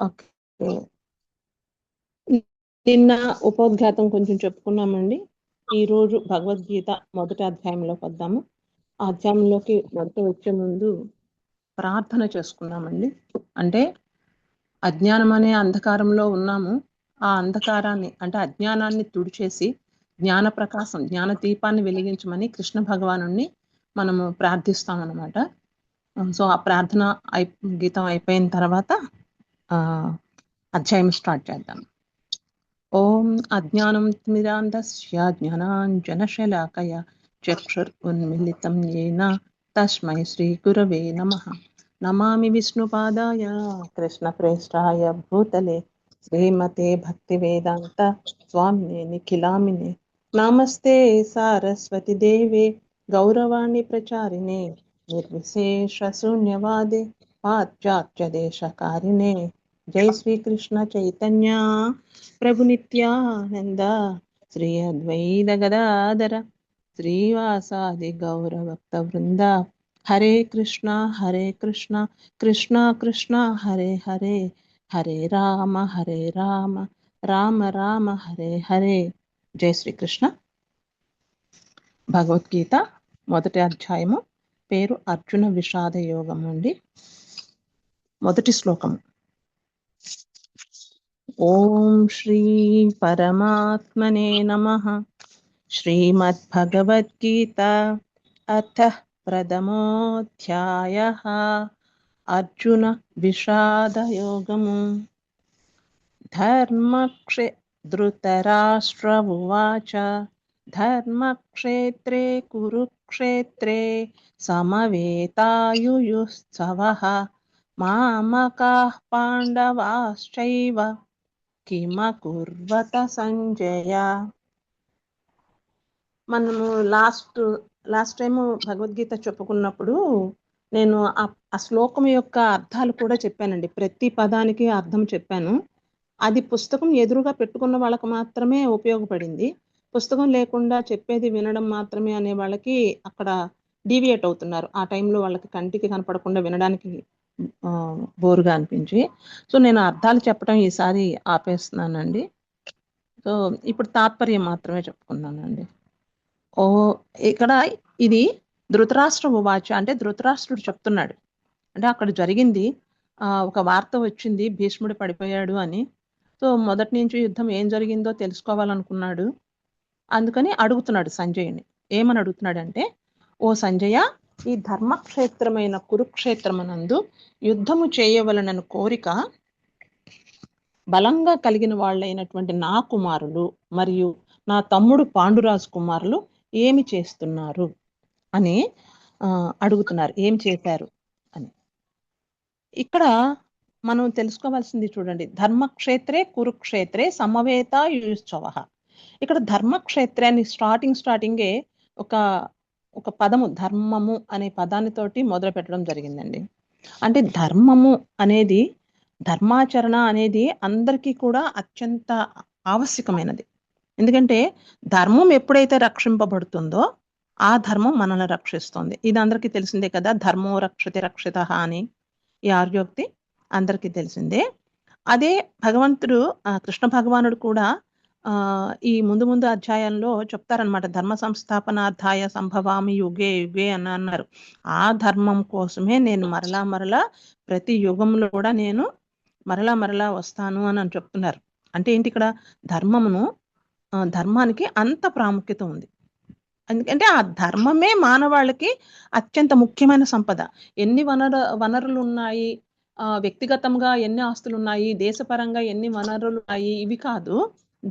Okay. నిన్న ఉపోద్ఘాతం కొంచెం చెప్పుకున్నామండి. ఈరోజు భగవద్గీత మొదటి అధ్యాయంలోకి వద్దాము. ఆ అధ్యాయంలోకి మొదట వచ్చే ముందు ప్రార్థన చేసుకున్నామండి. అంటే అజ్ఞానం అనే అంధకారంలో ఉన్నాము. ఆ అంధకారాన్ని అంటే అజ్ఞానాన్ని తుడిచేసి జ్ఞాన ప్రకాశం, జ్ఞాన దీపాన్ని వెలిగించమని కృష్ణ భగవానుణ్ణి మనము ప్రార్థిస్తామన్నమాట. సో ఆ ప్రార్థన గీతం అయిపోయిన తర్వాత అధ్యాయం స్టార్ట్ చేద్దాం. ఓం అజ్ఞానం తిమిరాంధస్య జ్ఞానాంజనశలాకయ చక్షురున్మిళితం येन తస్మై శ్రీగురవే నమః. నమామి విష్ణుపాదాయ కృష్ణప్రేష్ఠాయ భూతలే శ్రీమతే భక్తివేదాంత స్వామినే నిఖిలామినే. నమస్తే సారస్వతి దేవే గౌరవాణి ప్రచారిణే నిర్విశేష శూన్యవాదే పాశ్చాత్య దేశకారిణే. జై శ్రీకృష్ణ చైతన్య ప్రభు నిత్యానంద శ్రీ అద్వైత గదాధర శ్రీవాసాది గౌర భక్త వృంద. హరే కృష్ణ కృష్ణ కృష్ణ హరే హరే, హరే రామ రామ రామ హరే హరే. జై శ్రీకృష్ణ. భగవద్గీత మొదటి అధ్యాయము, పేరు అర్జున విషాద యోగం అండి. మొదటి శ్లోకము. ఓం శ్రీ పరమాత్మనే నమః. శ్రీమద్భగవద్గీత అథ ప్రథమోऽధ్యాయః. అర్జున విషాద యోగము. ధృతరాష్ట్ర ఉవాచ ధర్మక్షేత్రే కురుక్షేత్రే సమవేతాయుయుత్సవః మామకాః పాండవాశ్చైవ కిమకుర్వత సంజయ. మనము లాస్ట్ టైము భగవద్గీత చెప్పుకున్నప్పుడు నేను ఆ శ్లోకం యొక్క అర్థాలు కూడా చెప్పానండి. ప్రతి పదానికి అర్థం చెప్పాను. అది పుస్తకం ఎదురుగా పెట్టుకున్న వాళ్ళకి మాత్రమే ఉపయోగపడింది. పుస్తకం లేకుండా చెప్పేది వినడం మాత్రమే అనే వాళ్ళకి అక్కడ డీవియేట్ అవుతున్నారు. ఆ టైంలో వాళ్ళకి కంటికి కనపడకుండా వినడానికి బోరుగా అనిపించి, సో నేను అర్థాలు చెప్పడం ఈసారి ఆపేస్తున్నానండి. సో ఇప్పుడు తాత్పర్యం మాత్రమే చెప్పుకున్నానండి. ఇక్కడ ఇది ధృతరాష్ట్ర ఉవాచ అంటే ధృతరాష్ట్రుడు చెప్తున్నాడు. అంటే అక్కడ జరిగింది, ఒక వార్త వచ్చింది భీష్ముడు పడిపోయాడు అని. సో మొదటి నుంచి యుద్ధం ఏం జరిగిందో తెలుసుకోవాలనుకున్నాడు. అందుకని అడుగుతున్నాడు సంజయుని. ఏమని అడుగుతున్నాడంటే, ఓ సంజయ, ఈ ధర్మక్షేత్రమైన కురుక్షేత్రమునందు యుద్ధము చేయవలనని కోరిక బలంగా కలిగిన వాళ్ళైనటువంటి నా కుమారులు మరియు నా తమ్ముడు పాండురాజు కుమారులు ఏమి చేస్తున్నారు అని అడుగుతున్నారు. ఏం చేశారు అని. ఇక్కడ మనం తెలుసుకోవాల్సింది చూడండి, ధర్మక్షేత్రే కురుక్షేత్రే సమవేత యుయుత్సవః. ఇక్కడ ధర్మక్షేత్రాన్ని స్టార్టింగే ఒక పదము ధర్మము అనే పదానితోటి మొదలు పెట్టడం జరిగిందండి. అంటే ధర్మము అనేది, ధర్మాచరణ అనేది అందరికీ కూడా అత్యంత ఆవశ్యకమైనది. ఎందుకంటే ధర్మం ఎప్పుడైతే రక్షింపబడుతుందో ఆ ధర్మం మనల్ని రక్షిస్తుంది. ఇది అందరికీ తెలిసిందే కదా, ధర్మో రక్షతి రక్షితః అని ఈ ఆర్యోక్తి అందరికీ తెలిసిందే. అదే భగవంతుడు కృష్ణ భగవానుడు కూడా ఈ ముందు అధ్యాయంలో చెప్తారనమాట. ధర్మ సంస్థాపనార్థాయ సంభవామి యుగే యుగే అని అన్నారు. ఆ ధర్మం కోసమే నేను మరలా ప్రతి యుగంలో కూడా నేను మరలా వస్తాను అని చెప్తున్నారు. అంటే ఏంటి, ఇక్కడ ధర్మానికి అంత ప్రాముఖ్యత ఉంది. ఎందుకంటే ఆ ధర్మమే మానవాళికి అత్యంత ముఖ్యమైన సంపద. ఎన్ని వనరులు ఉన్నాయి, వ్యక్తిగతంగా ఎన్ని ఆస్తులు ఉన్నాయి, దేశపరంగా ఎన్ని వనరులు ఉన్నాయి, ఇవి కాదు.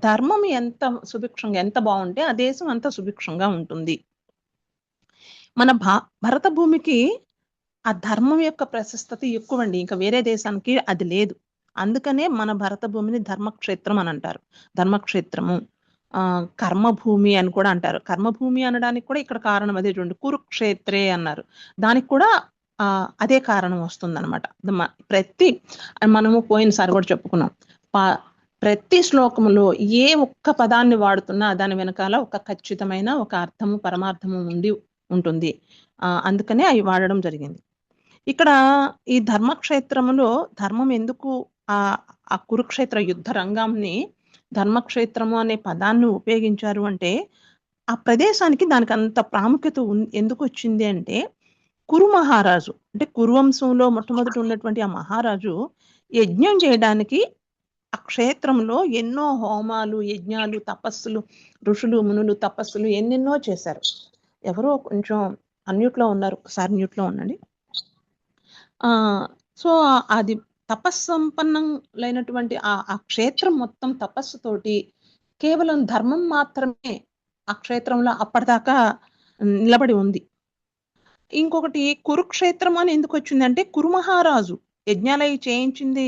ధర్మం ఎంత సుభిక్షంగా, ఎంత బాగుంటే ఆ దేశం అంత సుభిక్షంగా ఉంటుంది. మన భరత భూమికి ఆ ధర్మం యొక్క ప్రశస్తత ఎక్కువండి. ఇంకా వేరే దేశానికి అది లేదు. అందుకనే మన భరత భూమిని ధర్మక్షేత్రం అని అంటారు. ధర్మక్షేత్రము, కర్మభూమి అని కూడా అంటారు. కర్మభూమి అనడానికి కూడా ఇక్కడ కారణం అదే చూడండి, కురుక్షేత్రే అన్నారు. దానికి కూడా అదే కారణం వస్తుందన్నమాట. మనము పోయినసారి కూడా చెప్పుకున్నాం, ప్రతి శ్లోకములో ఏ ఒక్క పదాన్ని వాడుతున్నా దాని వెనకాల ఒక ఖచ్చితమైన ఒక అర్థము పరమార్థము ఉంటుంది. అందుకనే అవి వాడడం జరిగింది. ఇక్కడ ఈ ధర్మక్షేత్రములో ధర్మం ఎందుకు ఆ ఆ కురుక్షేత్ర యుద్ధ రంగాన్ని ధర్మక్షేత్రము అనే పదాన్ని ఉపయోగించారు అంటే ఆ ప్రదేశానికి దానికి అంత ప్రాముఖ్యత ఎందుకు వచ్చింది అంటే కురు మహారాజు అంటే కురువంశంలో మొట్టమొదటి ఉన్నటువంటి ఆ మహారాజు యజ్ఞం చేయడానికి ఆ క్షేత్రంలో ఎన్నో హోమాలు, యజ్ఞాలు, తపస్సులు, ఋషులు, మునులు తపస్సులు ఎన్నెన్నో చేశారు. ఎవరో కొంచెం అన్మ్యూట్లో ఉన్నారు. ఒకసారి మ్యూట్లో ఉండండి. సో అది తపస్సంపన్నులైనటువంటి ఆ క్షేత్రం మొత్తం తపస్సుతోటి కేవలం ధర్మం మాత్రమే ఆ క్షేత్రంలో అప్పటిదాకా నిలబడి ఉంది. ఇంకొకటి కురుక్షేత్రం అని ఎందుకు వచ్చిందంటే కురుమహారాజు యజ్ఞాలయ చేయించింది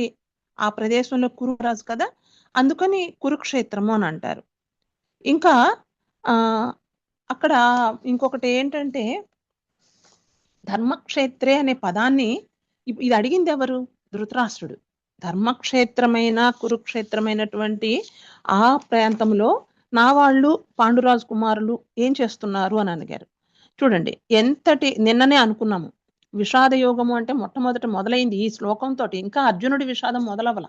ఆ ప్రదేశంలో కురుమహారాజు కదా, అందుకని కురుక్షేత్రము అని అంటారు. ఇంకా అక్కడ ఇంకొకటి ఏంటంటే ధర్మక్షేత్రే అనే పదాన్ని ఇది అడిగింది ఎవరు? ధృతరాష్ట్రుడు. ధర్మక్షేత్రమైన కురుక్షేత్రమైనటువంటి ఆ ప్రాంతంలో నా వాళ్ళు పాండురాజు కుమారులు ఏం చేస్తున్నారు అని అడిగారు. చూడండి నిన్ననే అనుకున్నాము విషాద యోగము అంటే మొట్టమొదట మొదలైంది ఈ శ్లోకంతో. ఇంకా అర్జునుడి విషాదం మొదలవల,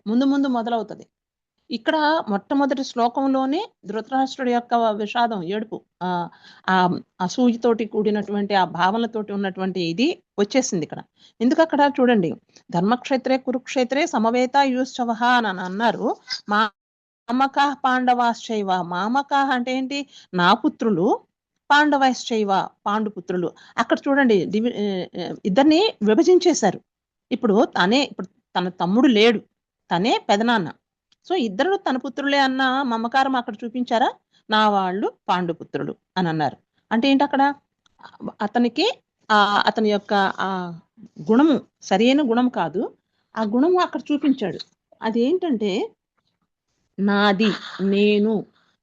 ముందు మొదలవుతుంది. ఇక్కడ మొట్టమొదటి శ్లోకంలోనే ధృతరాష్ట్రుడి యొక్క విషాదం, ఏడుపు, ఆ అసూయతోటి కూడినటువంటి ఆ భావనతోటి ఉన్నటువంటి ఇది వచ్చేసింది ఇక్కడ. ఎందుకు అక్కడ చూడండి, ధర్మక్షేత్రే కురుక్షేత్రే సమవేత యూశ్చవహ అని అన్నారు. మామకాహ పాండవాశ్చైవ. మామకాహ అంటే ఏంటి? నా పుత్రులు, పాండవాశ్చైవ పాండుపుత్రులు. అక్కడ చూడండి ఇద్దరిని విభజించేశారు. ఇప్పుడు తన తమ్ముడు లేడు, తనే పెదనాన్న. సో ఇద్దరు తన పుత్రులే అన్న మమకారం అక్కడ చూపించారా? నా వాళ్ళు పాండుపుత్రులు అని అన్నారు. అంటే ఏంటి అక్కడ అతనికి అతని యొక్క ఆ గుణము సరైన గుణం కాదు, ఆ గుణము అక్కడ చూపించాడు. అదేంటంటే నాది, నేను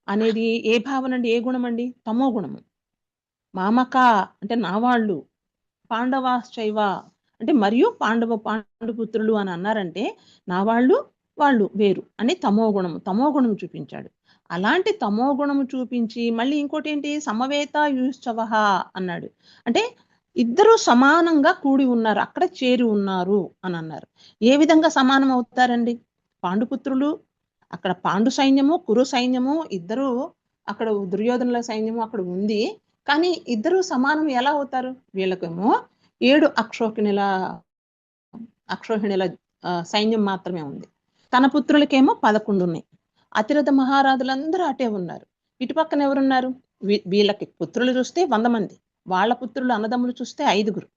అనేది ఏ భావన అండి? ఏ గుణం అండి? తమో గుణము. మామక అంటే నా వాళ్ళు, పాండవాశ్చైవ అంటే మరియు పాండుపుత్రులు అని అన్నారంటే నా వాళ్ళు వేరు అని తమో గుణము చూపించాడు. అలాంటి తమో గుణము చూపించి మళ్ళీ ఇంకోటి ఏంటి? సమవేత యూశ్చవహ అన్నాడు. అంటే ఇద్దరు సమానంగా కూడి ఉన్నారు, అక్కడ చేరి ఉన్నారు అని అన్నారు. ఏ విధంగా సమానం అవుతారండి? పాండుపుత్రులు, అక్కడ పాండు సైన్యము, కురు సైన్యము ఇద్దరు, అక్కడ దుర్యోధనుల సైన్యము అక్కడ ఉంది. కానీ ఇద్దరు సమానం ఎలా అవుతారు? వీళ్ళకేమో 7 అక్షోహిణుల సైన్యం మాత్రమే ఉంది. తన పుత్రులకేమో 11 ఉన్నాయి. అతిరథ మహారాజులందరూ అటే ఉన్నారు. ఇటు పక్కన ఎవరున్నారు? వీళ్ళకి పుత్రులు చూస్తే 100 మంది, వాళ్ళ పుత్రులు అన్నదమ్ములు చూస్తే 5గురు.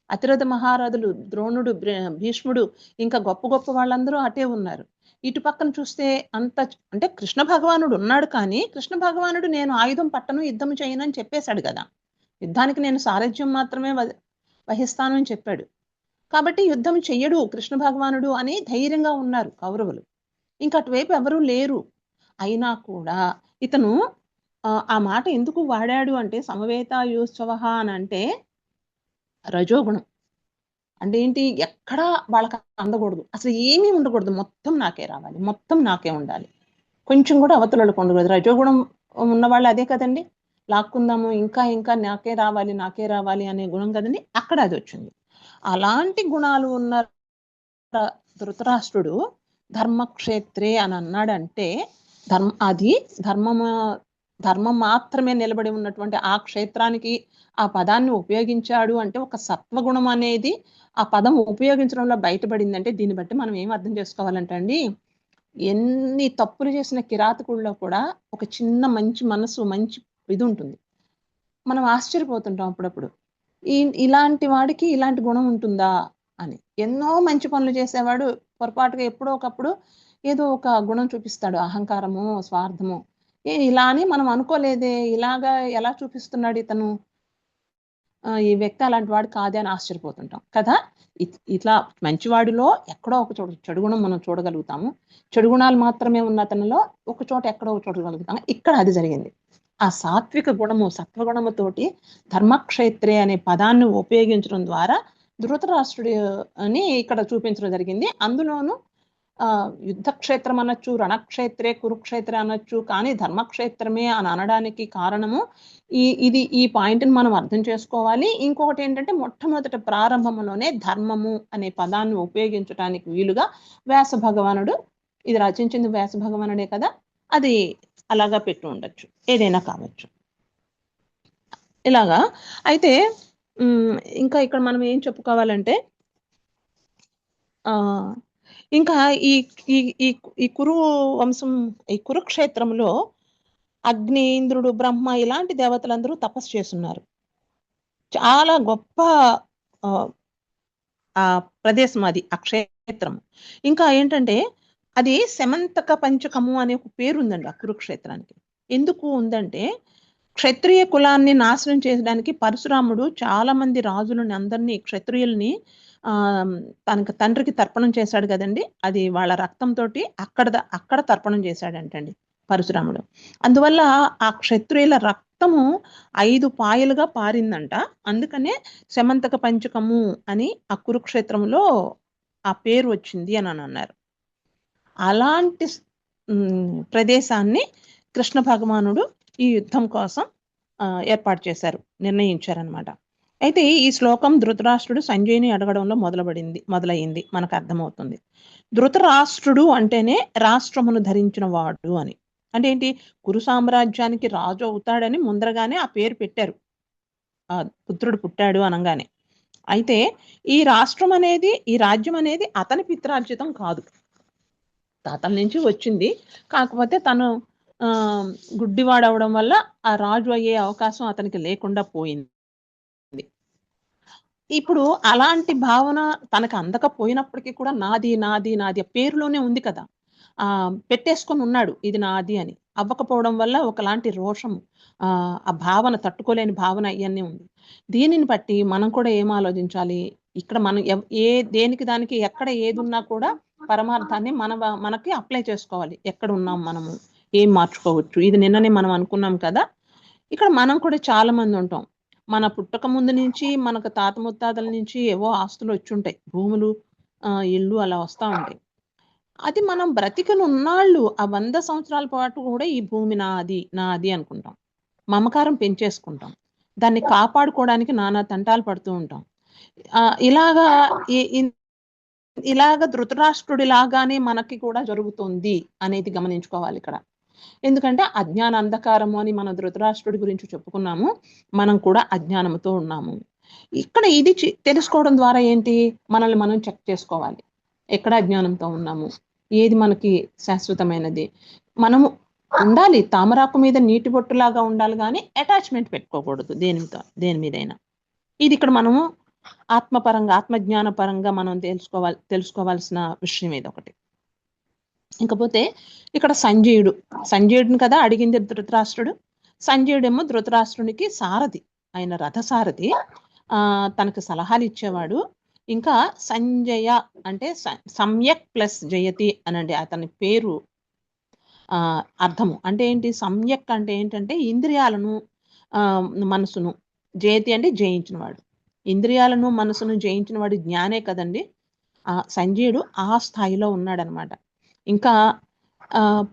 అతిరథ మహారాజులు ద్రోణుడు, భీష్ముడు ఇంకా గొప్ప వాళ్ళందరూ అటే ఉన్నారు. ఇటు పక్కన చూస్తే అంటే కృష్ణ భగవానుడు ఉన్నాడు. కానీ కృష్ణ భగవానుడు నేను ఆయుధం పట్టను, యుద్ధం చేయను అని చెప్పేశాడు కదా. యుద్ధానికి నేను సారథ్యం మాత్రమే వహిస్తాను అని చెప్పాడు. కాబట్టి యుద్ధం చెయ్యడు కృష్ణ భగవానుడు అని ధైర్యంగా ఉన్నారు కౌరవులు. ఇంకా అటువైపు ఎవరూ లేరు. అయినా కూడా ఇతను ఆ మాట ఎందుకు వాడాడు అంటే సమవేత యూశ్చవహ అని అంటే రజోగుణం అంటే ఏంటి? ఎక్కడా వాళ్ళకి అందకూడదు, అసలు ఏమీ ఉండకూడదు, మొత్తం నాకే రావాలి, మొత్తం నాకే ఉండాలి, కొంచెం కూడా అవతలకు ఉండకూడదు. రజోగుణం ఉన్నవాళ్ళు అదే కదండి, లాక్కుందాము, ఇంకా నాకే రావాలి అనే గుణం కదండి, అక్కడ అది వచ్చింది. అలాంటి గుణాలు ఉన్న ధృతరాష్ట్రుడు ధర్మక్షేత్రే అని అన్నాడంటే అది ధర్మం మాత్రమే నిలబడి ఉన్నటువంటి ఆ క్షేత్రానికి ఆ పదాన్ని ఉపయోగించాడు అంటే ఒక సత్వగుణం అనేది ఆ పదం ఉపయోగించడంలో బయటపడిందంటే దీన్ని బట్టి మనం ఏం అర్థం చేసుకోవాలంటే అండి, ఎన్ని తప్పులు చేసిన కిరాతకుల్లో కూడా ఒక చిన్న మంచి మనసు, మంచి ఇది ఉంటుంది. మనం ఆశ్చర్యపోతుంటాం అప్పుడప్పుడు, ఇలాంటి వాడికి ఇలాంటి గుణం ఉంటుందా అని. ఎన్నో మంచి పనులు చేసేవాడు పొరపాటుగా ఎప్పుడో ఒకప్పుడు ఏదో ఒక గుణం చూపిస్తాడు, అహంకారము, స్వార్థము. ఇలా అని మనం అనుకోలేదే, ఇలాగా ఎలా చూపిస్తున్నాడు ఇతను, ఈ వ్యక్తి అలాంటి వాడు కాదే అని ఆశ్చర్యపోతుంటాం కదా. ఇట్లా మంచివాడిలో ఎక్కడో ఒక చోట చెడు గుణం మనం చూడగలుగుతాము, చెడు గుణాలు మాత్రమే ఉన్న అతనిలో ఒక చోట ఎక్కడో చూడగలుగుతాము. ఇక్కడ అది జరిగింది. ఆ సాత్విక గుణము, సత్వగుణముతోటి ధర్మక్షేత్రే అనే పదాన్ని ఉపయోగించడం ద్వారా ధృతరాష్ట్రుడి అని ఇక్కడ చూపించడం జరిగింది. అందులోనూ యుద్ధక్షేత్రం అనొచ్చు, రణక్షేత్రే కురుక్షేత్రే అనొచ్చు, కానీ ధర్మక్షేత్రమే అని అనడానికి కారణము ఈ పాయింట్ని మనం అర్థం చేసుకోవాలి. ఇంకొకటి ఏంటంటే మొట్టమొదటి ప్రారంభంలోనే ధర్మము అనే పదాన్ని ఉపయోగించడానికి వీలుగా వ్యాస భగవానుడు, ఇది రచించింది వ్యాస భగవానుడే కదా, అది అలాగా పెట్టి ఉండొచ్చు, ఏదైనా కావచ్చు. ఇలాగా అయితే ఇంకా ఇక్కడ మనం ఏం చెప్పుకోవాలంటే ఇంకా ఈ ఈ ఈ ఈ కురు వంశం, ఈ కురుక్షేత్రంలో అగ్ని, ఇంద్రుడు, బ్రహ్మ ఇలాంటి దేవతలందరూ తపస్సు చేస్తున్నారు. చాలా గొప్ప ఆ ప్రదేశం అది, ఆ క్షేత్రం. ఇంకా ఏంటంటే అది శమంతక పంచకము అనే ఒక పేరు ఉందండి ఆ కురుక్షేత్రానికి. ఎందుకు ఉందంటే క్షత్రియ కులాన్ని నాశనం చేయడానికి పరశురాముడు చాలా మంది రాజులని అందరినీ, క్షత్రియుల్ని తనకి తండ్రికి తర్పణం చేశాడు కదండి, అది వాళ్ళ రక్తంతో అక్కడ తర్పణం చేశాడంటండి పరశురాముడు. అందువల్ల ఆ క్షత్రియుల రక్తము 5 పాయలుగా పారిందంట. అందుకనే శమంతక పంచకము అని ఆ కురుక్షేత్రంలో ఆ పేరు వచ్చింది అని అన్నారు. అలాంటి ప్రదేశాన్ని కృష్ణ భగవానుడు ఈ యుద్ధం కోసం ఏర్పాటు చేశారు, నిర్ణయించారనమాట. అయితే ఈ శ్లోకం ధృతరాష్ట్రుడు సంజయుని అడగడంలో మొదలైంది మనకు అర్థమవుతుంది. ధృతరాష్ట్రుడు అంటేనే రాష్ట్రమును ధరించిన వాడు అని. అంటే ఏంటి, కురు సామ్రాజ్యానికి రాజు అవుతాడని ముందరగానే ఆ పేరు పెట్టారు, ఆ పుత్రుడు పుట్టాడు అనగానే. అయితే ఈ రాష్ట్రం అనేది, ఈ రాజ్యం అనేది అతని పిత్రార్జితం కాదు, తాతల నుంచి వచ్చింది. కాకపోతే తను గుడ్డివాడవడం వల్ల ఆ రాజు అయ్యే అవకాశం అతనికి లేకుండా పోయింది. ఇప్పుడు అలాంటి భావన తనకు అందకపోయినప్పటికీ కూడా నాది నాది నాది పేరులోనే ఉంది కదా, పెట్టేసుకొని ఉన్నాడు ఇది నాది అని. అవ్వకపోవడం వల్ల ఒకలాంటి రోషం, ఆ భావన, తట్టుకోలేని భావన ఇవన్నీ ఉంది. దీనిని బట్టి మనం కూడా ఏం ఆలోచించాలి, ఇక్కడ మనం దేనికి దానికి ఎక్కడ ఏది ఉన్నా కూడా పరమార్థాన్ని మనకి అప్లై చేసుకోవాలి. ఎక్కడ ఉన్నాం మనము, ఏం మార్చుకోవచ్చు, ఇది నిన్ననే మనం అనుకున్నాం కదా. ఇక్కడ మనం కూడా చాలా మంది ఉంటాం, మన పుట్టక ముందు నుంచి మనకు తాత ముత్తాతల నుంచి ఏవో ఆస్తులు వచ్చి ఉంటాయి, భూములు, ఇల్లు అలా వస్తూ ఉంటాయి. అది మనం బ్రతికనున్నాళ్ళు ఆ 100 సంవత్సరాల పాటు కూడా ఈ భూమి నాది నాది అనుకుంటాం, మమకారం పెంచేసుకుంటాం, దాన్ని కాపాడుకోవడానికి నానా తంటాలు పడుతూ ఉంటాం. ఇలాగా ధృతరాష్ట్రుడిలాగానే మనకి కూడా జరుగుతుంది అనేది గమనించుకోవాలి ఇక్కడ. ఎందుకంటే అజ్ఞాన అంధకారము అని మన ధృతరాష్ట్రుడి గురించి చెప్పుకున్నాము, మనం కూడా అజ్ఞానంతో ఉన్నాము. ఇక్కడ ఇది తెలుసుకోవడం ద్వారా ఏంటి, మనల్ని మనం చెక్ చేసుకోవాలి, ఎక్కడ అజ్ఞానంతో ఉన్నాము, ఏది మనకి శాశ్వతమైనది. మనము ఉండాలి, తామరాకు మీద నీటి బొట్టులాగా ఉండాలి, కానీ అటాచ్మెంట్ పెట్టుకోకూడదు దేని మీదైనా. ఇది ఇక్కడ మనము ఆత్మపరంగా, ఆత్మజ్ఞాన పరంగా మనం తెలుసుకోవాల్సిన విషయం ఇది ఒకటి. ఇంకపోతే ఇక్కడ సంజయుడిని కదా అడిగింది ధృతరాష్ట్రుడు. సంజయుడేమో ధృతరాష్ట్రునికి సారథి, ఆయన రథసారథి, తనకు సలహాలు ఇచ్చేవాడు. ఇంకా సంజయ అంటే సమ్యక్ ప్లస్ జయతి అనండి అతని పేరు అర్థము. అంటే ఏంటి, సమ్యక్ అంటే ఏంటంటే ఇంద్రియాలను, మనసును, జయతి అంటే జయించినవాడు. ఇంద్రియాలను మనసును జయించిన వాడు జ్ఞానే కదండి. సంజయుడు ఆ స్థాయిలో ఉన్నాడనమాట. ఇంకా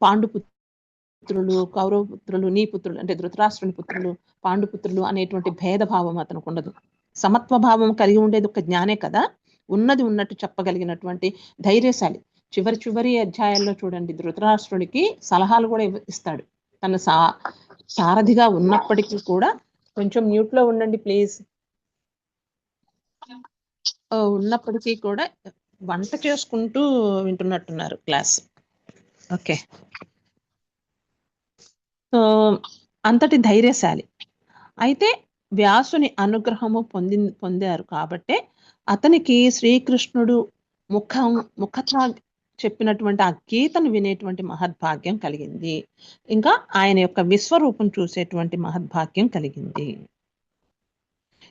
పాండుపుత్రులు, కౌరవపుత్రులు, నీ పుత్రులు అంటే ధృతరాష్ట్రుని పుత్రులు, పాండుపుత్రులు అనేటువంటి భేదభావం అతనికి ఉండదు. సమత్వ భావం కలిగి ఉండేది ఒక జ్ఞానే కదా, ఉన్నది ఉన్నట్టు చెప్పగలిగినటువంటి ధైర్యశాలి. చివరి అధ్యాయాల్లో చూడండి, ధృతరాష్ట్రుడికి సలహాలు కూడా ఇస్తాడు. తన సారథిగా ఉన్నప్పటికీ కూడా, కొంచెం మ్యూట్ లో ఉండండి ప్లీజ్, ఉన్నప్పటికీ కూడా వంట చేసుకుంటూ వింటున్నట్టున్నారు క్లాస్. ఓకే, సో అంతటి ధైర్యశాలి. అయితే వ్యాసుని అనుగ్రహము పొందారు కాబట్టే అతనికి శ్రీకృష్ణుడు ముఖత చెప్పినటువంటి ఆ గీతను వినేటువంటి మహద్భాగ్యం కలిగింది. ఇంకా ఆయన యొక్క విశ్వరూపం చూసేటువంటి మహద్భాగ్యం కలిగింది.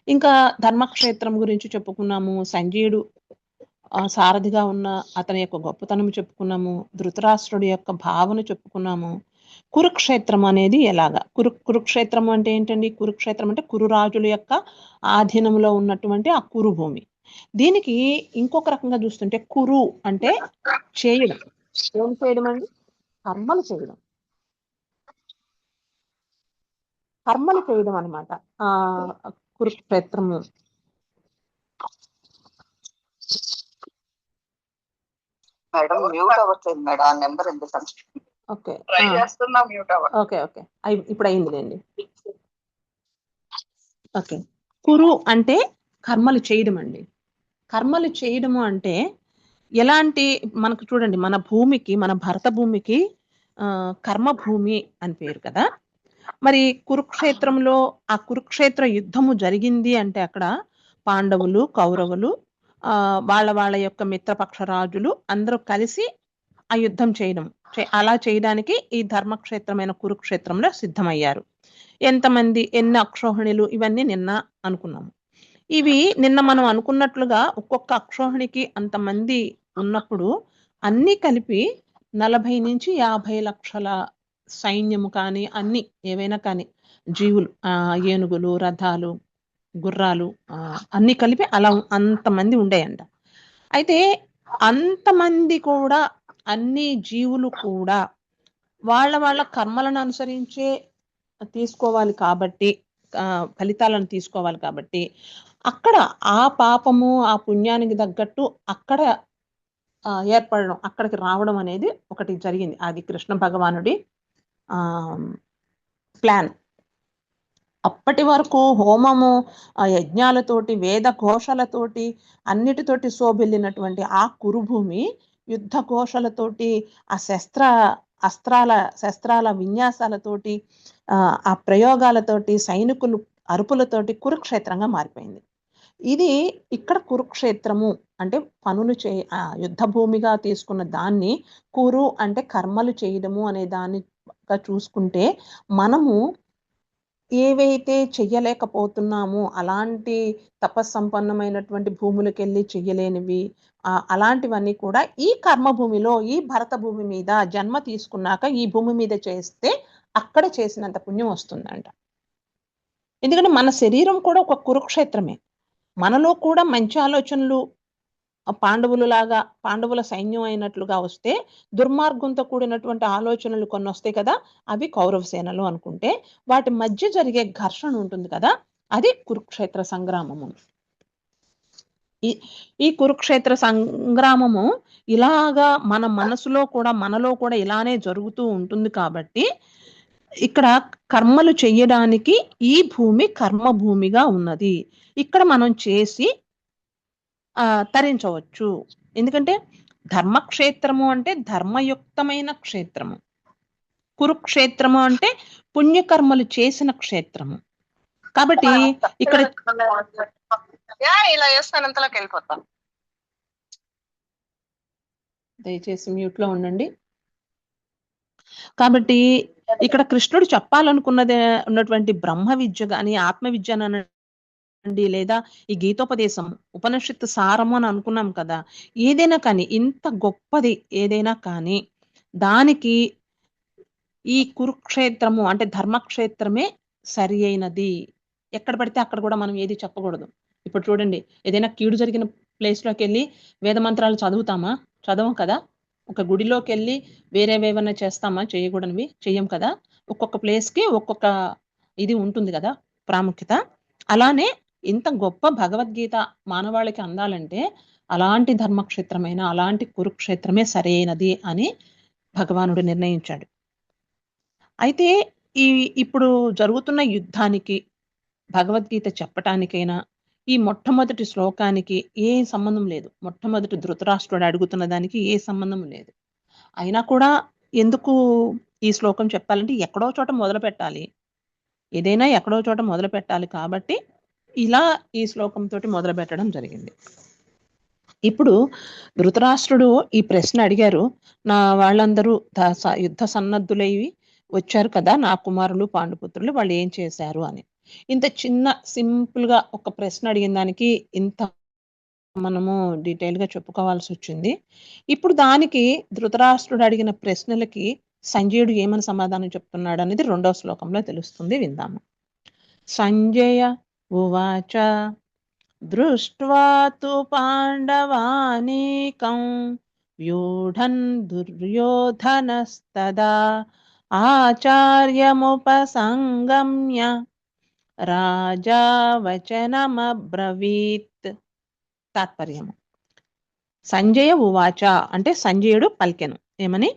ఇంకా ధర్మక్షేత్రం గురించి చెప్పుకున్నాము, సంజయుడు సారథిగా ఉన్న అతని యొక్క గొప్పతనం చెప్పుకున్నాము, ధృతరాష్ట్రుడి యొక్క భావన చెప్పుకున్నాము. కురుక్షేత్రం అనేది ఎలాగా, కురుక్షేత్రం అంటే ఏంటండి, కురుక్షేత్రం అంటే కురురాజుల యొక్క ఆధీనంలో ఉన్నటువంటి ఆ కురుభూమి. దీనికి ఇంకొక రకంగా చూస్తుంటే కురు అంటే చేయడం. ఏం చేయడం అండి? కర్మలు చేయడం. కర్మలు చేయడం అనమాట. కురుక్షేత్రము. మేడం మ్యూట్ అవ్వట్లేదు మేడం, ఆ నెంబర్ ఎందుకంటే ఓకే ట్రై చేస్తున్నా మ్యూట్ అవ్వట్లేదు. ఓకే ఓకే ఇప్పుడు అయిందిలేండి. ఓకే, కురు అంటే కర్మలు చేయడం అండి. కర్మలు చేయడము అంటే ఎలాంటి, మనకు చూడండి, మన భూమికి, మన భరత భూమికి కర్మభూమి అని పేరు కదా. మరి కురుక్షేత్రంలో ఆ కురుక్షేత్ర యుద్ధము జరిగింది అంటే అక్కడ పాండవులు, కౌరవులు, వాళ్ళ వాళ్ళ యొక్క మిత్రపక్ష రాజులు అందరూ కలిసి ఆ యుద్ధం చేయడం, అలా చేయడానికి ఈ ధర్మక్షేత్రమైన కురుక్షేత్రంలో సిద్ధమయ్యారు. ఎన్ని అక్షోహిణులు, ఇవన్నీ నిన్న అనుకున్నాము. ఇవి నిన్న మనం అనుకున్నట్లుగా ఒక్కొక్క అక్షోహిణికి అంతమంది ఉన్నప్పుడు అన్నీ కలిపి 40 నుంచి 50 లక్షల సైన్యము కానీ, అన్ని ఏవైనా కానీ జీవులు, ఏనుగులు, రథాలు, గుర్రాలు, అన్ని కలిపి అలా అంతమంది ఉండేయంట. అయితే అంతమంది కూడా, అన్ని జీవులు కూడా వాళ్ళ వాళ్ళ కర్మలను అనుసరించే తీసుకోవాలి కాబట్టి, ఫలితాలను తీసుకోవాలి కాబట్టి, అక్కడ ఆ పాపము ఆ పుణ్యానికి తగ్గట్టు అక్కడ ఏర్పడడం, అక్కడికి రావడం అనేది ఒకటి జరిగింది. అది కృష్ణ భగవానుడి ప్లాన్. అప్పటి వరకు హోమము, యజ్ఞాలతోటి, వేద ఘోషలతోటి, అన్నిటితోటి శోభిల్లినటువంటి ఆ కురుభూమి యుద్ధ ఘోషలతోటి, ఆ శస్త్రాల విన్యాసాలతోటి, ఆ ప్రయోగాలతోటి, సైనికులు అరుపులతోటి కురుక్షేత్రంగా మారిపోయింది. ఇది ఇక్కడ కురుక్షేత్రము అంటే పనులు యుద్ధ భూమిగా తీసుకున్న దాన్ని కురు అంటే కర్మలు చేయడము అనే దానిగా చూసుకుంటే, మనము ఏవైతే చెయ్యలేకపోతున్నామో, అలాంటి తపస్సంపన్నమైనటువంటి భూములకెళ్ళి చెయ్యలేనివి, అలాంటివన్నీ కూడా ఈ కర్మభూమిలో, ఈ భరత భూమి మీద జన్మ తీసుకున్నాక ఈ భూమి మీద చేస్తే అక్కడ చేసినంత పుణ్యం వస్తుందంట. ఎందుకంటే మన శరీరం కూడా ఒక కురుక్షేత్రమే. మనలో కూడా మంచి ఆలోచనలు పాండవుల సైన్యం అయినట్లుగా వస్తే, దుర్మార్గంతో కూడినటువంటి ఆలోచనలు కొన్ని వస్తాయి కదా, అవి కౌరవ సేనలు అనుకుంటే, వాటి మధ్య జరిగే ఘర్షణ ఉంటుంది కదా, అది కురుక్షేత్ర సంగ్రామము. ఈ కురుక్షేత్ర సంగ్రామము ఇలాగా మన మనలో కూడా ఇలానే జరుగుతూ ఉంటుంది కాబట్టి, ఇక్కడ కర్మలు చెయ్యడానికి ఈ భూమి కర్మభూమిగా ఉన్నది. ఇక్కడ మనం చేసి తరించవచ్చు. ఎందుకంటే ధర్మక్షేత్రము అంటే ధర్మయుక్తమైన క్షేత్రము, కురుక్షేత్రము అంటే పుణ్యకర్మలు చేసిన క్షేత్రము. కాబట్టి ఇక్కడ ఇలా చేస్తానంతలోకి వెళ్ళిపోతాను. దయచేసి మ్యూట్ లో ఉండండి. కాబట్టి ఇక్కడ కృష్ణుడు చెప్పాలనుకున్నది ఉన్నటువంటి బ్రహ్మ విద్య కానీ, ఆత్మ విద్య అండి, లేదా ఈ గీతోపదేశం, ఉపనిషత్తు సారము అని అనుకున్నాం కదా, ఏదైనా కానీ, ఇంత గొప్పది ఏదైనా కానీ, దానికి ఈ కురుక్షేత్రము అంటే ధర్మక్షేత్రమే సరి అయినది. ఎక్కడ పడితే అక్కడ కూడా మనం ఏది చెప్పకూడదు. ఇప్పుడు చూడండి, ఏదైనా కీడు జరిగిన ప్లేస్లోకి వెళ్ళి వేద మంత్రాలు చదవం కదా. ఒక గుడిలోకి వెళ్ళి వేరేవేమన్నా చేస్తామా? చేయకూడనివి చెయ్యం కదా. ఒక్కొక్క ప్లేస్కి ఒక్కొక్క ఇది ఉంటుంది కదా, ప్రాముఖ్యత. అలానే ఇంత గొప్ప భగవద్గీత మానవాళికి అందాలంటే అలాంటి ధర్మక్షేత్రమైన, అలాంటి కురుక్షేత్రమే సరైనది అని భగవానుడు నిర్ణయించాడు. అయితే ఇప్పుడు జరుగుతున్న యుద్ధానికి, భగవద్గీత చెప్పటానికైనా ఈ మొట్టమొదటి శ్లోకానికి ఏ సంబంధం లేదు. మొట్టమొదటి ధృతరాష్ట్రుడు అడుగుతున్న దానికి ఏ సంబంధం లేదు. అయినా కూడా ఎందుకు ఈ శ్లోకం చెప్పాలంటే, ఎక్కడో చోట మొదలు పెట్టాలి, ఏదైనా ఎక్కడో చోట మొదలు పెట్టాలి. కాబట్టి ఇలా ఈ శ్లోకంతో మొదలు పెట్టడం జరిగింది. ఇప్పుడు ధృతరాష్ట్రుడు ఈ ప్రశ్న అడిగారు, నా వాళ్ళందరూ యుద్ధ సన్నద్ధులైవి వచ్చారు కదా, నా కుమారులు పాండుపుత్రులు, వాళ్ళు ఏం చేశారు అని. ఇంత చిన్న సింపుల్ గా ఒక ప్రశ్న అడిగిన దానికి ఇంత మనము డీటెయిల్ గా చెప్పుకోవాల్సి వచ్చింది. ఇప్పుడు దానికి ధృతరాష్ట్రుడు అడిగిన ప్రశ్నలకి సంజయుడు ఏమని సమాధానం చెప్తున్నాడు అనేది 2వ శ్లోకంలో తెలుస్తుంది. విందాము. సంజయ ఉవాచ దృష్ట్వా తు పాండవానేకం వ్యూఢన్ దుర్యోధనస్తదా ఆచార్యముపసంగమ్య రాజా వచనమబ్రవీత్. తాత్పర్యము. సంజయ ఉవాచ అంటే సంజయుడు పలికెను ఏమని,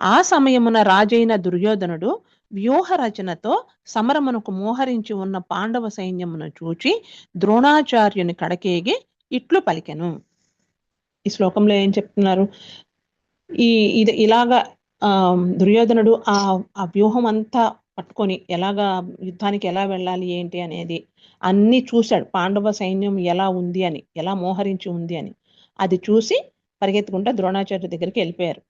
ఆ సమయమున రాజైన దుర్యోధనుడు వ్యూహ రచనతో సమరమునకు మోహరించి ఉన్న పాండవ సైన్యమును చూచి ద్రోణాచార్యుని కడకేగి ఇట్లు పలికెను. ఈ శ్లోకంలో ఏం చెప్తున్నారు? ఇది ఇలాగా దుర్యోధనుడు ఆ వ్యూహం అంతా పట్టుకొని ఎలాగా యుద్ధానికి ఎలా వెళ్ళాలి ఏంటి అనేది అన్ని చూశాడు. పాండవ సైన్యం ఎలా ఉంది అని, ఎలా మోహరించి ఉంది అని అది చూసి పరిగెత్తుకుంటా ద్రోణాచార్య దగ్గరికి వెళ్ళిపోయారు.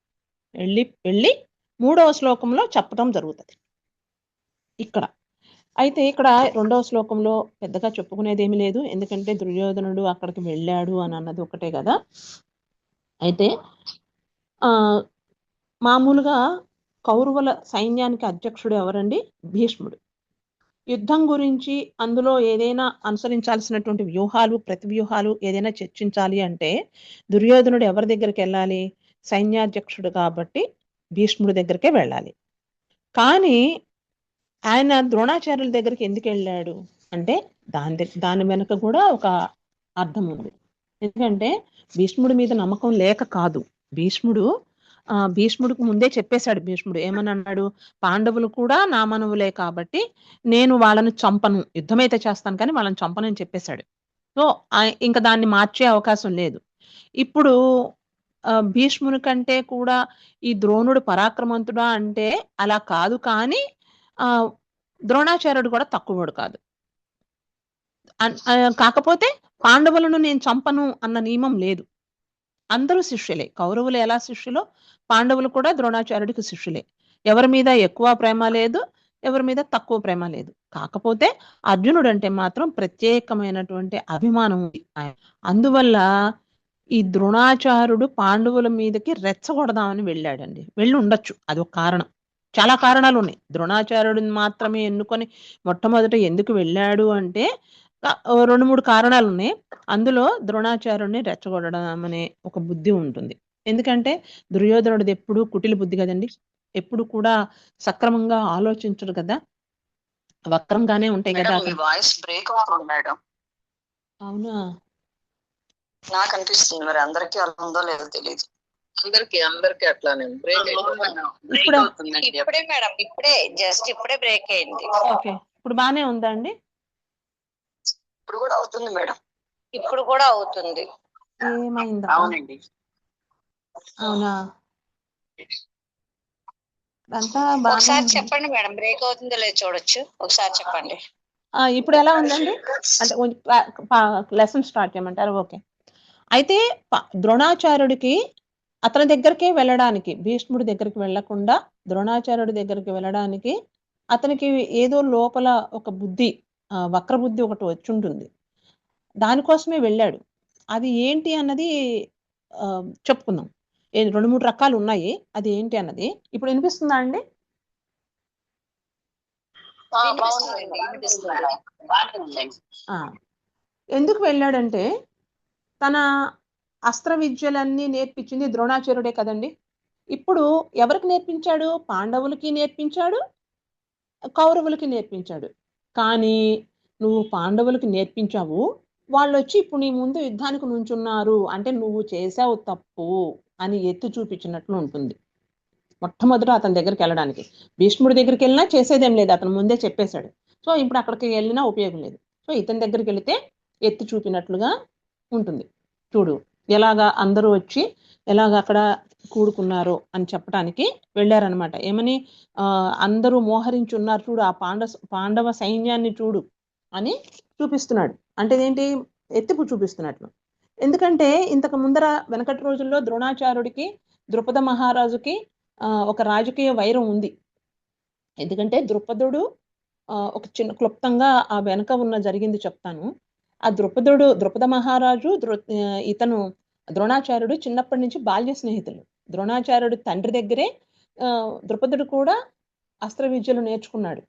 వెళ్ళి 3వ శ్లోకంలో చెప్పడం జరుగుతుంది ఇక్కడ. అయితే ఇక్కడ 2వ శ్లోకంలో పెద్దగా చెప్పుకునేది ఏమీ లేదు, ఎందుకంటే దుర్యోధనుడు అక్కడికి వెళ్ళాడు అని అన్నది ఒకటే కదా. అయితే మామూలుగా కౌరవుల సైన్యానికి అధ్యక్షుడు ఎవరండి? భీష్ముడు. యుద్ధం గురించి అందులో ఏదైనా అనుసరించాల్సినటువంటి వ్యూహాలు, ప్రతి వ్యూహాలు ఏదైనా చర్చించాలి అంటే దుర్యోధనుడు ఎవరి దగ్గరికి వెళ్ళాలి? సైన్యాధ్యక్షుడు కాబట్టి భీష్ముడి దగ్గరికే వెళ్ళాలి. కానీ ఆయన ద్రోణాచార్యుల దగ్గరికి ఎందుకు వెళ్ళాడు అంటే దాని వెనుక కూడా ఒక అర్థం ఉంది. ఎందుకంటే భీష్ముడి మీద నమ్మకం లేక కాదు. భీష్ముడికి ముందే చెప్పేశాడు. భీష్ముడు ఏమని అన్నాడు? పాండవులు కూడా నా మనవులే కాబట్టి నేను వాళ్ళని చంపను, యుద్ధమైతే చేస్తాను కానీ వాళ్ళని చంపనని చెప్పేశాడు. సో ఇంకా దాన్ని మార్చే అవకాశం లేదు. ఇప్పుడు భీష్ముని కంటే కూడా ఈ ద్రోణుడు పరాక్రమంతుడా అంటే అలా కాదు, కానీ ద్రోణాచార్యుడు కూడా తక్కువడు కాదు. కాకపోతే పాండవులను నేను చంపను అన్న నియమం లేదు. అందరూ శిష్యులే. కౌరవులు ఎలా శిష్యులో పాండవులు కూడా ద్రోణాచార్యుడికి శిష్యులే. ఎవరి మీద ఎక్కువ ప్రేమ లేదు, ఎవరి మీద తక్కువ ప్రేమ లేదు. కాకపోతే అర్జునుడు అంటే మాత్రం ప్రత్యేకమైనటువంటి అభిమానం ఉంది. అందువల్ల ఈ ద్రోణాచార్యుడు పాండవుల మీదకి రెచ్చగొడదామని వెళ్ళాడండి. వెళ్ళి ఉండొచ్చు, అదొక కారణం. చాలా కారణాలు ఉన్నాయి. ద్రోణాచార్యుడిని మాత్రమే ఎన్నుకొని మొట్టమొదట ఎందుకు వెళ్ళాడు అంటే 2-3 కారణాలు ఉన్నాయి. అందులో ద్రోణాచార్యుడిని రెచ్చగొట్టడం అనే ఒక బుద్ధి ఉంటుంది. ఎందుకంటే దుర్యోధనుడిది ఎప్పుడు కుటిల బుద్ధి కదండి, ఎప్పుడు కూడా సక్రమంగా ఆలోచించడు కదా, వక్రంగానే ఉంటాయి కదా. వాయిస్ బ్రేక్ అవుతుంది మేడం. అవునా? నాకు అనిపిస్తుంది, మరి అందరికీ అలా ఉందో లేదో తెలియదు. అందరికి అట్లానే బ్రేక్ ఇప్పుడే మేడం, ఇప్పుడే బ్రేక్ అయింది. ఓకే, ఇప్పుడు బానే ఉందా అండి? ఇప్పుడు కూడా అవుతుంది మేడం, ఇప్పుడు కూడా అవుతుంది. ఏమైందా? అవునండి. అవునా? ఒకసారి చెప్పండి మేడం, బ్రేక్ అవుతుందో లేదో చూడొచ్చు. ఒకసారి చెప్పండి. ఇప్పుడు ఎలా ఉందండి? అంటే లెసన్ స్టార్ట్ చేయమంటారు? ఓకే. అయితే ద్రోణాచార్యుడికి అతని దగ్గరికే వెళ్ళడానికి, భీష్ముడి దగ్గరికి వెళ్లకుండా ద్రోణాచార్యుడి దగ్గరికి వెళ్ళడానికి అతనికి ఏదో లోపల ఒక బుద్ధి, వక్ర బుద్ధి ఒకటి వచ్చి ఉంటుంది. దానికోసమే వెళ్ళాడు. అది ఏంటి అన్నది చెప్పుకుందాం. 2-3 రకాలు ఉన్నాయి. అది ఏంటి అన్నది ఇప్పుడు వినిపిస్తుందా అండి? ఎందుకు వెళ్ళాడంటే తన అస్త్ర విద్యలన్నీ నేర్పించింది ద్రోణాచార్యుడే కదండి. ఇప్పుడు ఎవరికి నేర్పించాడు? పాండవులకి నేర్పించాడు, కౌరవులకి నేర్పించాడు. కానీ నువ్వు పాండవులకి నేర్పించావు, వాళ్ళు వచ్చి ఇప్పుడు నీ ముందు యుద్ధానికి నుంచున్నారు అంటే నువ్వు చేసావు తప్పు అని ఎత్తి చూపించినట్లు ఉంటుంది. మొట్టమొదట అతని దగ్గరికి వెళ్ళడానికి, భీష్ముడి దగ్గరికి వెళ్ళినా చేసేదేం లేదు, అతను ముందే చెప్పేశాడు. సో ఇప్పుడు అక్కడికి వెళ్ళినా ఉపయోగం లేదు. సో ఇతని దగ్గరికి వెళితే ఎత్తి చూపినట్లుగా ఉంటుంది. చూడు ఎలాగా అందరూ వచ్చి ఎలాగ అక్కడ కూడుకున్నారు అని చెప్పడానికి వెళ్ళారనమాట. ఏమని? అందరూ మోహరించి ఉన్నారు చూడు, ఆ పాండవ సైన్యాన్ని చూడు అని చూపిస్తున్నాడు. అంటే ఏంటి? ఎత్తిపు చూపిస్తున్నట్లు. ఎందుకంటే ఇంతకు ముందర వెనకటి రోజుల్లో ద్రోణాచార్యుడికి ద్రుపద మహారాజుకి ఒక రాజకీయ వైరం ఉంది. ఎందుకంటే ద్రుపదుడు ఒక చిన్న క్లుప్తంగా ఆ వెనక ఉన్న జరిగింది చెప్తాను. ఆ ద్రుపద మహారాజు ఇతను ద్రోణాచార్యుడు చిన్నప్పటి నుంచి బాల్య స్నేహితులు. ద్రోణాచార్యుడు తండ్రి దగ్గరే ద్రుపదుడు కూడా అస్త్ర విద్యలు నేర్చుకున్నాడు.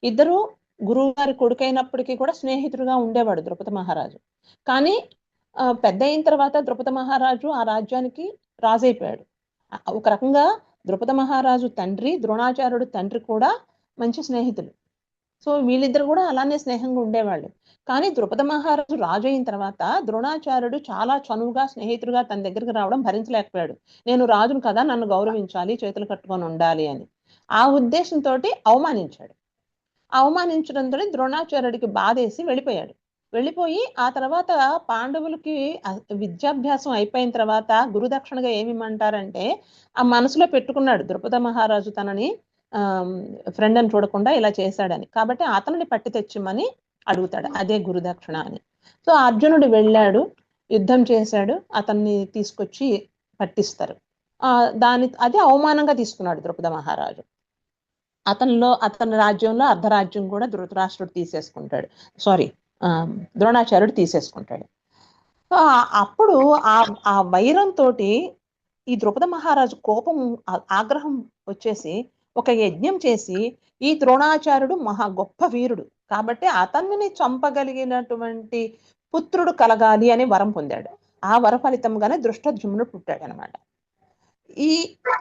ఇద్దరు గురువు గారి కొడుకైనప్పటికీ కూడా స్నేహితుడుగా ఉండేవాడు ద్రుపద మహారాజు. కానీ పెద్ద అయిన తర్వాత ద్రుపద మహారాజు ఆ రాజ్యానికి రాజైపోయాడు. ఒక రకంగా ద్రుపద మహారాజు తండ్రి, ద్రోణాచార్యుడు తండ్రి కూడా మంచి స్నేహితులు. సో వీళ్ళిద్దరు కూడా అలానే స్నేహంగా ఉండేవాళ్ళు. కానీ ద్రుపద మహారాజు రాజు అయిన తర్వాత ద్రోణాచార్యుడు చాలా చనువుగా స్నేహితుడుగా తన దగ్గరికి రావడం భరించలేకపోయాడు. నేను రాజును కదా, నన్ను గౌరవించాలి, చేతులు కట్టుకొని ఉండాలి అని ఆ ఉద్దేశంతో అవమానించాడు. అవమానించడంతో ద్రోణాచార్యుడికి బాధేసి వెళ్ళిపోయాడు. వెళ్ళిపోయి ఆ తర్వాత పాండవులకి విద్యాభ్యాసం అయిపోయిన తర్వాత గురుదక్షిణగా ఏమిమంటారంటే ఆ మనసులో పెట్టుకున్నాడు ద్రుపద మహారాజు తనని ఫ్రెండ్ అని చూడకుండా ఇలా చేశాడని. కాబట్టి అతనిని పట్టి తెచ్చిమని అడుగుతాడు, అదే గురుదక్షిణ అని. సో అర్జునుడు వెళ్ళాడు, యుద్ధం చేశాడు, అతన్ని తీసుకొచ్చి పట్టిస్తారు. అదే అవమానంగా తీసుకున్నాడు ద్రుపద మహారాజు. అతని రాజ్యంలో అర్ధరాజ్యం కూడా ధృతరాష్ట్రుడు తీసేసుకుంటాడు, ద్రోణాచార్యుడు తీసేసుకుంటాడు. సో అప్పుడు ఆ వైరంతో ఈ ద్రుపద మహారాజు కోపం, ఆగ్రహం వచ్చేసి ఒక యజ్ఞం చేసి ఈ ద్రోణాచార్యుడు మహా గొప్ప వీరుడు కాబట్టి అతన్ని చంపగలిగినటువంటి పుత్రుడు కలగాలి అని వరం పొందాడు. ఆ వర ఫలితంగానే దృష్టద్యుమ్నుడు పుట్టాడు అనమాట.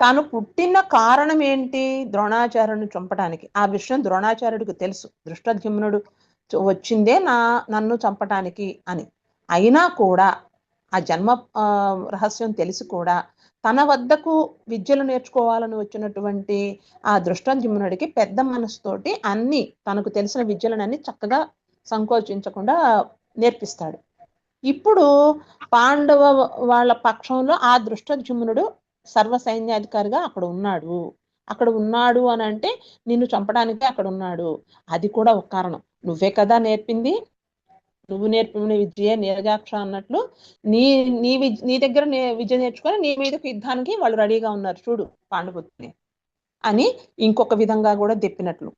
తాను పుట్టిన కారణం ఏంటి? ద్రోణాచార్యుడిని చంపడానికి. ఆ విషయం ద్రోణాచార్యుడికి తెలుసు, దృష్టద్యుమ్నుడు వచ్చిందే నన్ను చంపటానికి అని. అయినా కూడా ఆ జన్మ రహస్యం తెలిసి కూడా తన వద్దకు విద్యలు నేర్చుకోవాలని వచ్చినటువంటి ఆ దృష్టద్యుమ్నుడికి పెద్ద మనసుతోటి అన్ని తనకు తెలిసిన విద్యలనన్నీ చక్కగా సంకోచించకుండా నేర్పిస్తాడు. ఇప్పుడు పాండవ వాళ్ళ పక్షంలో ఆ దృష్టద్యుమ్నుడు సర్వ సైన్యాధికారిగా అక్కడ ఉన్నాడు అని అంటే నిన్ను చంపడానికే అక్కడ ఉన్నాడు. అది కూడా ఒక కారణం. నువ్వే కదా నేర్పింది, నువ్వు నేర్పిన విద్య నీరజాక్ష అన్నట్లు నీ దగ్గర విద్య నేర్చుకొని నీ మీదకి యుద్ధానికి వాళ్ళు రెడీగా ఉన్నారు చూడు పాండుపుత్రుని అని ఇంకొక విధంగా కూడా చెప్పినట్లు.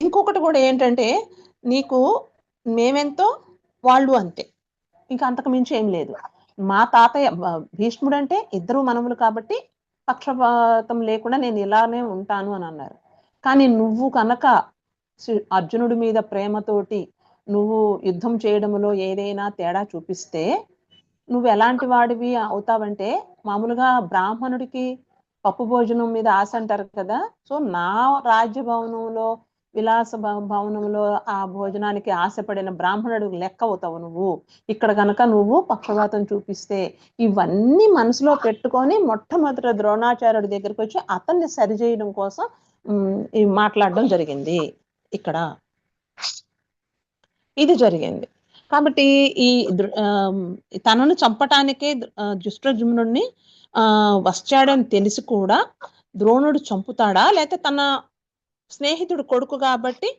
ఇంకొకటి కూడా ఏంటంటే, నీకు మేమెంతో వాళ్ళు అంతే, ఇంకా అంతకు మించి ఏం లేదు. మా తాతయ్య భీష్ముడు అంటే ఇద్దరు మనములు కాబట్టి పక్షపాతం లేకుండా నేను ఇలానే ఉంటాను అని అన్నారు. కానీ నువ్వు కనుక అర్జునుడి మీద ప్రేమతోటి నువ్వు యుద్ధం చేయడంలో ఏదైనా తేడా చూపిస్తే నువ్వు ఎలాంటి వాడివి అవుతావంటే, మామూలుగా బ్రాహ్మణుడికి పప్పు భోజనం మీద ఆశ అంటారు కదా, సో నా రాజ్యభవనంలో విలాస భవనంలో ఆ భోజనానికి ఆశపడిన బ్రాహ్మణుడు లెక్క అవుతావు నువ్వు. ఇక్కడ కనుక నువ్వు పక్షపాతం చూపిస్తే, ఇవన్నీ మనసులో పెట్టుకొని మొట్టమొదట ద్రోణాచార్యుడి దగ్గరికి వచ్చి అతన్ని సరిచేయడం కోసం మాట్లాడడం జరిగింది. ఇక్కడ ఇది జరిగింది. కాబట్టి ఈ తనను చంపటానికే దృష్టద్యుమ్నుడిని వచ్చాడని తెలిసి కూడా ద్రోణుడు చంపుతాడా, లేకపోతే తన స్నేహితుడు కొడుకు కాబట్టి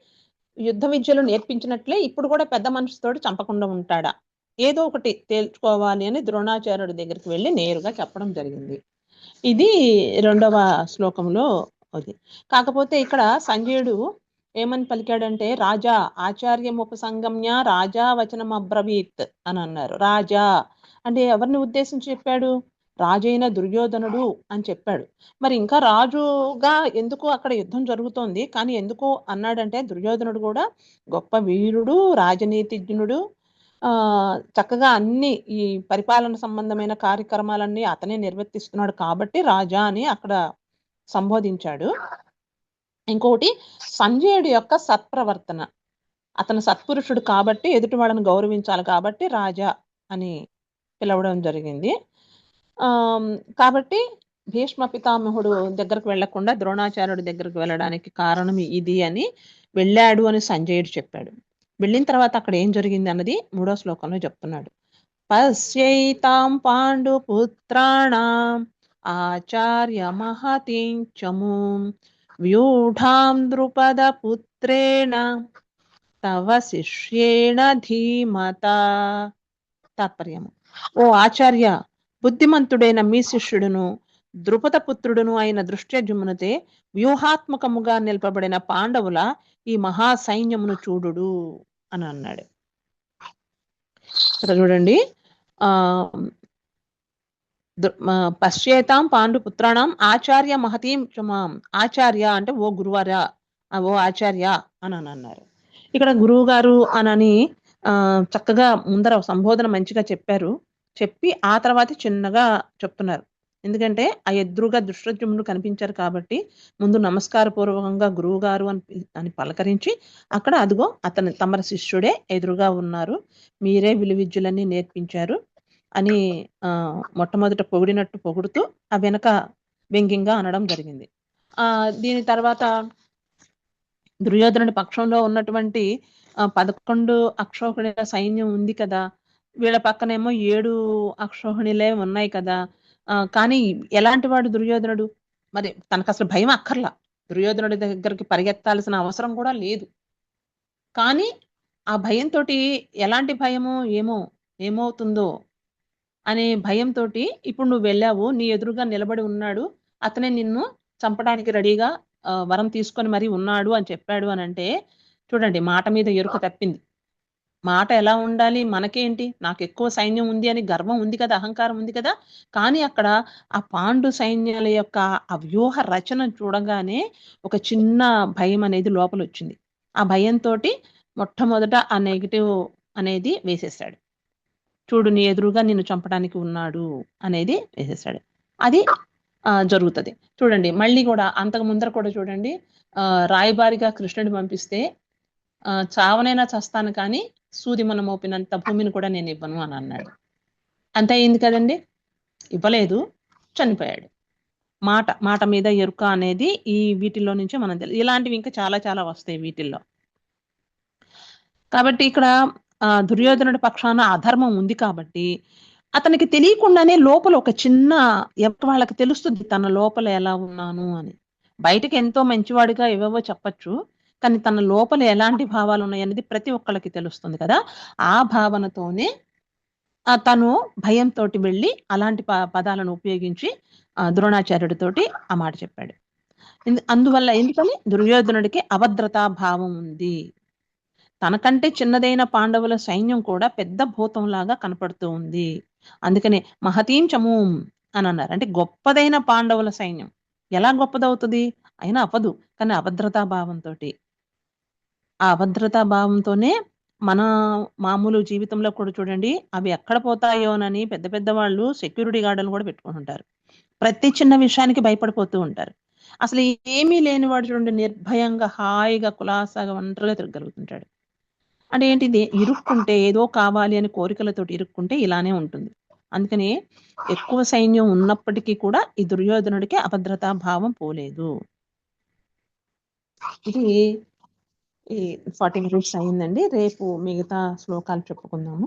యుద్ధ విద్యలు నేర్పించినట్లే ఇప్పుడు కూడా పెద్ద మనిషితోటి చంపకుండా ఉంటాడా, ఏదో ఒకటి తేల్చుకోవాలి అని ద్రోణాచార్యుడి దగ్గరికి వెళ్ళి నేరుగా చెప్పడం జరిగింది. ఇది 2వ శ్లోకంలో అది. కాకపోతే ఇక్కడ సంజయుడు ఏమని పలికాడంటే, రాజా ఆచార్యం ఉపసంగమ్య రాజా వచనం అబ్రవీత్ అని అన్నారు. రాజా అంటే ఎవరిని ఉద్దేశించి చెప్పాడు? రాజైన దుర్యోధనుడు అని చెప్పాడు. మరి ఇంకా రాజుగా ఎందుకు అక్కడ యుద్ధం జరుగుతోంది, కానీ ఎందుకు అన్నాడంటే, దుర్యోధనుడు కూడా గొప్ప వీరుడు, రాజనీతిజ్ఞుడు, చక్కగా అన్ని ఈ పరిపాలన సంబంధమైన కార్యక్రమాలన్నీ అతనే నిర్వర్తిస్తున్నాడు కాబట్టి రాజా అని అక్కడ సంబోధించాడు. ఇంకొకటి సంజయుడి యొక్క సత్ప్రవర్తన, అతను సత్పురుషుడు కాబట్టి ఎదుటి వాళ్ళని గౌరవించాలి కాబట్టి రాజా అని పిలవడం జరిగింది. కాబట్టి భీష్మ పితామహుడు దగ్గరకు వెళ్లకుండా ద్రోణాచార్యుడి దగ్గరకు వెళ్ళడానికి కారణం ఇది అని వెళ్ళాడు అని సంజయుడు చెప్పాడు. వెళ్ళిన తర్వాత అక్కడ ఏం జరిగింది అన్నది 3వ శ్లోకంలో చెప్తున్నాడు. పశ్యైతాం పాండు పుత్రాణం ఆచార్య మహతిం చమూం వ్యూఢాం ద్రుపద పుత్రేణ తవ శిష్యేణ ధీమతా. తాత్పర్యము: ఓ ఆచార్య, బుద్ధిమంతుడైన మీ శిష్యుడును ద్రుపద పుత్రుడును అయిన దృష్టద్యుమ్నుతే వ్యూహాత్మకముగా నిలపబడిన పాండవుల ఈ మహా సైన్యమును చూడుడు అని అన్నాడు. చూడండి, పశ్చేతాం పాండు పుత్రాణం ఆచార్య మహతీం చమాం. ఆచార్య అంటే ఓ గురువారా, ఓ ఆచార్య అని అన్నారు. ఇక్కడ గురువు గారు అనని చక్కగా ముందర సంబోధన మంచిగా చెప్పారు. చెప్పి ఆ తర్వాత చిన్నగా చెప్తున్నారు. ఎందుకంటే ఆ ఎదురుగా దృష్టద్యుమ్నుడు కనిపించారు కాబట్టి ముందు నమస్కార పూర్వకంగా గురువు గారు అని పలకరించి అక్కడ అదిగో అతను తమరి శిష్యుడే ఎదురుగా ఉన్నారు, మీరే విలువిద్యలన్నీ నేర్పించారు అని మొట్టమొదట పొగిడినట్టు పొగుడుతూ ఆ వెనక వ్యంగ్యంగా అనడం జరిగింది. దీని తర్వాత దుర్యోధనుడి పక్షంలో ఉన్నటువంటి 11 అక్షోహిణుల సైన్యం ఉంది కదా, వీళ్ళ పక్కనేమో 7 అక్షోహిణులే ఉన్నాయి కదా. కానీ ఎలాంటి వాడు దుర్యోధనుడు? మరి తనకు అసలు భయం అక్కర్లా, దుర్యోధనుడి దగ్గరికి పరిగెత్తాల్సిన అవసరం కూడా లేదు. కానీ ఆ భయంతో ఎలాంటి భయమో ఏమవుతుందో అనే భయంతో ఇప్పుడు నువ్వు వెళ్ళావు, నీ ఎదురుగా నిలబడి ఉన్నాడు, అతనే నిన్ను చంపడానికి రెడీగా వరం తీసుకొని మరి ఉన్నాడు అని చెప్పాడు అని అంటే చూడండి, మాట మీద ఎరుక తప్పింది. మాట ఎలా ఉండాలి? మనకేంటి, నాకు ఎక్కువ సైన్యం ఉంది అని గర్వం ఉంది కదా, అహంకారం ఉంది కదా. కానీ అక్కడ ఆ పాండు సైన్యాల యొక్క ఆ వ్యూహ రచన చూడగానే ఒక చిన్న భయం అనేది లోపల వచ్చింది. ఆ భయంతో మొట్టమొదట ఆ నెగిటివ్ అనేది వేసేసాడు. చూడు, నీ ఎదురుగా నిన్ను చంపడానికి ఉన్నాడు అనేది వేసేసాడు. అది జరుగుతుంది. చూడండి మళ్ళీ కూడా అంతకు ముందర కూడా చూడండి, రాయబారిగా కృష్ణుడి పంపిస్తే చావనైనా చస్తాను కానీ సూది మనం మోపినంత భూమిని కూడా నేను ఇవ్వను అని అన్నాడు. అంతే అయింది కదండి. ఇవ్వలేదు, చనిపోయాడు. మాట మీద ఎరుక అనేది ఈ వీటిల్లో నుంచే మనం తెలుసు. ఇలాంటివి ఇంకా చాలా చాలా వస్తాయి వీటిల్లో. కాబట్టి ఇక్కడ దుర్యోధనుడి పక్షాన అధర్మం ఉంది కాబట్టి అతనికి తెలియకుండానే లోపల ఒక చిన్న వాళ్ళకి తెలుస్తుంది తన లోపల ఎలా ఉన్నాను అని. బయటకు ఎంతో మంచివాడిగా ఏవేవో చెప్పచ్చు, కానీ తన లోపల ఎలాంటి భావాలు ఉన్నాయి అనేది ప్రతి ఒక్కళ్ళకి తెలుస్తుంది కదా. ఆ భావనతోనే తను భయంతో వెళ్ళి అలాంటి పదాలను ఉపయోగించి ద్రోణాచార్యుడితోటి ఆ మాట చెప్పాడు. అందువల్ల ఎందుకని దుర్యోధనుడికి అభద్రతా భావం ఉంది. తనకంటే చిన్నదైన పాండవుల సైన్యం కూడా పెద్ద భూతంలాగా కనపడుతూ ఉంది. అందుకనే మహతీం చమూం అని అన్నారు. అంటే గొప్పదైన పాండవుల సైన్యం ఎలా గొప్పదవుతుంది? అయినా అవ్వదు. కానీ అభద్రతా భావంతో, ఆ అభద్రతా భావంతోనే మన మామూలు జీవితంలో కూడా చూడండి, అవి ఎక్కడ పోతాయోనని పెద్ద పెద్ద వాళ్ళు సెక్యూరిటీ గార్డులు కూడా పెట్టుకుని ఉంటారు. ప్రతి చిన్న విషయానికి భయపడిపోతూ ఉంటారు. అసలు ఏమీ లేనివాడు చూడండి, నిర్భయంగా హాయిగా కులాసాగా ఒంటరిగా తిరగలుగుతుంటాడు. అంటే ఏంటిది, ఇరుక్కుంటే ఏదో కావాలి అని కోరికలతోటి ఇరుక్కుంటే ఇలానే ఉంటుంది. అందుకని ఎక్కువ సైన్యం ఉన్నప్పటికీ కూడా ఈ దుర్యోధనుడికి అభద్రతా భావం పోలేదు. ఇది 40 minutes అయిందండి. రేపు మిగతా శ్లోకాలు చెప్పుకుందాము.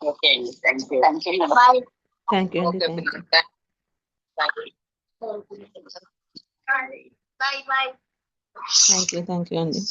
థ్యాంక్ యూ అండి. థ్యాంక్ యూ అండి.